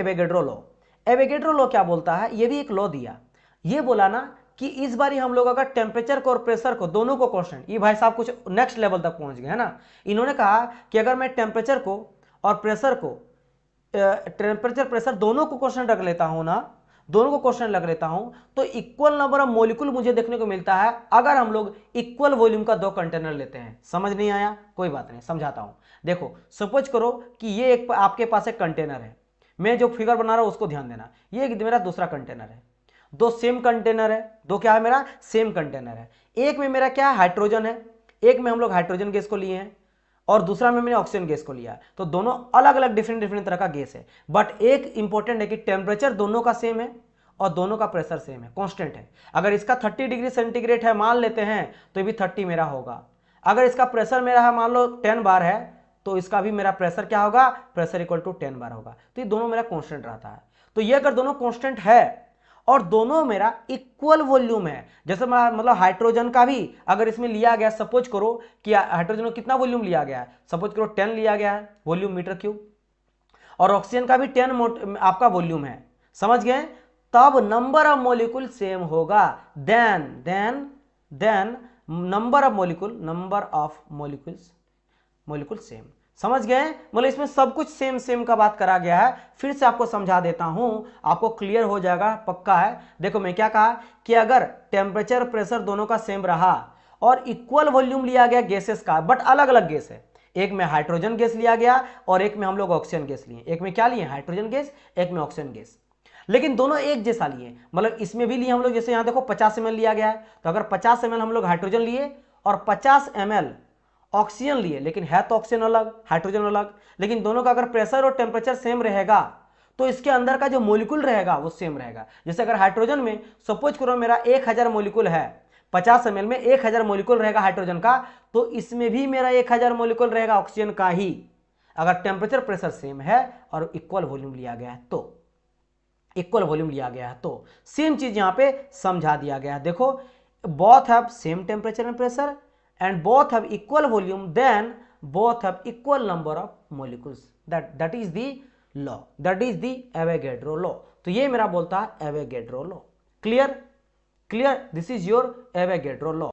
Avogadro law. Avogadro law क्या बोलता है, ये भी एक लॉ दिया, ये बोला ना कि इस बार हम लोग अगर टेम्परेचर को और प्रेशर को दोनों को कांस्टेंट, ये भाई साहब कुछ नेक्स्ट लेवल तक पहुंच गए है ना। इन्होंने कहा कि अगर मैं टेम्परेचर को और प्रेशर को, टेम्परेचर प्रेशर दोनों को कांस्टेंट रख लेता हूं ना, दोनों को कांस्टेंट रख लेता हूं, तो इक्वल नंबर ऑफ मॉलिक्यूल मुझे देखने को मिलता है अगर हम लोग इक्वल वॉल्यूम का दो कंटेनर लेते हैं। समझ नहीं आया, कोई बात नहीं, समझाता हूं। देखो सपोज करो कि ये एक आपके पास एक कंटेनर है, मैं जो फिगर बना रहा हूं उसको ध्यान देना, ये मेरा दूसरा कंटेनर है, दो सेम कंटेनर है, दो क्या है मेरा सेम कंटेनर है। एक में मेरा क्या है हाइड्रोजन है, एक में हम लोग हाइड्रोजन गैस को लिए हैं और दूसरा में मैंने ऑक्सीजन गैस को लिया, तो दोनों अलग अलग डिफरेंट डिफरेंट तरह का गैस है। बट एक इंपॉर्टेंट है कि टेम्परेचर दोनों का सेम है और दोनों का प्रेशर सेम है, कांस्टेंट है। अगर इसका 30 डिग्री सेंटीग्रेड है मान लेते हैं तो ये भी 30 मेरा होगा। अगर इसका प्रेशर मेरा है मान लो 10 बार है, तो इसका भी मेरा प्रेशर क्या होगा, प्रेशर इक्वल टू 10 बार होगा। तो ये दोनों मेरा कांस्टेंट रहता है। तो ये अगर दोनों कांस्टेंट है और दोनों मेरा इक्वल वॉल्यूम है, जैसे मतलब हाइड्रोजन का भी अगर इसमें लिया गया, सपोज करो कि हाइड्रोजन में कितना वॉल्यूम लिया गया है, सपोज करो 10 लिया गया है वॉल्यूम मीटर क्यूब, और ऑक्सीजन का भी 10 आपका वॉल्यूम है, समझ गए, तब नंबर ऑफ मॉलिक्यूल सेम होगा। Then number of molecule same. समझ गए, मतलब इसमें सब कुछ सेम सेम का बात करा गया है। फिर से आपको समझा देता हूं, आपको क्लियर हो जाएगा, पक्का है। देखो मैं क्या कहा कि अगर टेम्परेचर प्रेशर दोनों का सेम रहा और इक्वल वॉल्यूम लिया गया गैसेस का, बट अलग अलग गैस है, एक में हाइड्रोजन गैस लिया गया और एक में हम लोग ऑक्सीजन गैस लिए, एक में क्या लिए हाइड्रोजन गैस, एक में ऑक्सीजन गैस, लेकिन दोनों एक जैसा लिए, मतलब इसमें भी लिए हम लोग, जैसे यहां देखो 50 ml लिया गया है, तो अगर 50 ml हम लोग हाइड्रोजन लिए और 50 ml ऑक्सीजन लिए, लेकिन है तो ऑक्सीजन अलग हाइड्रोजन अलग, लेकिन दोनों का अगर प्रेशर और टेम्परेचर सेम रहेगा तो इसके अंदर का जो मॉलिक्यूल रहेगा वो सेम रहेगा। जैसे अगर हाइड्रोजन में सपोज करो मेरा 1000 मॉलिक्यूल है, 50 ml में 1000 मॉलिक्यूल रहेगा हाइड्रोजन का, तो इसमें भी मेरा 1000 मॉलिक्यूल रहेगा ऑक्सीजन का ही, अगर टेम्परेचर प्रेशर सेम है और इक्वल वॉल्यूम लिया गया है तो। इक्वल वॉल्यूम लिया गया है तो सेम चीज यहां पे समझा दिया गया है। देखो both have same temperature and pressure and both have equal volume, then both have equal number of molecules. That is the law, that is the Avogadro law. तो ये मेरा बोलता है Avogadro law. Clear? Clear? This is your Avogadro law.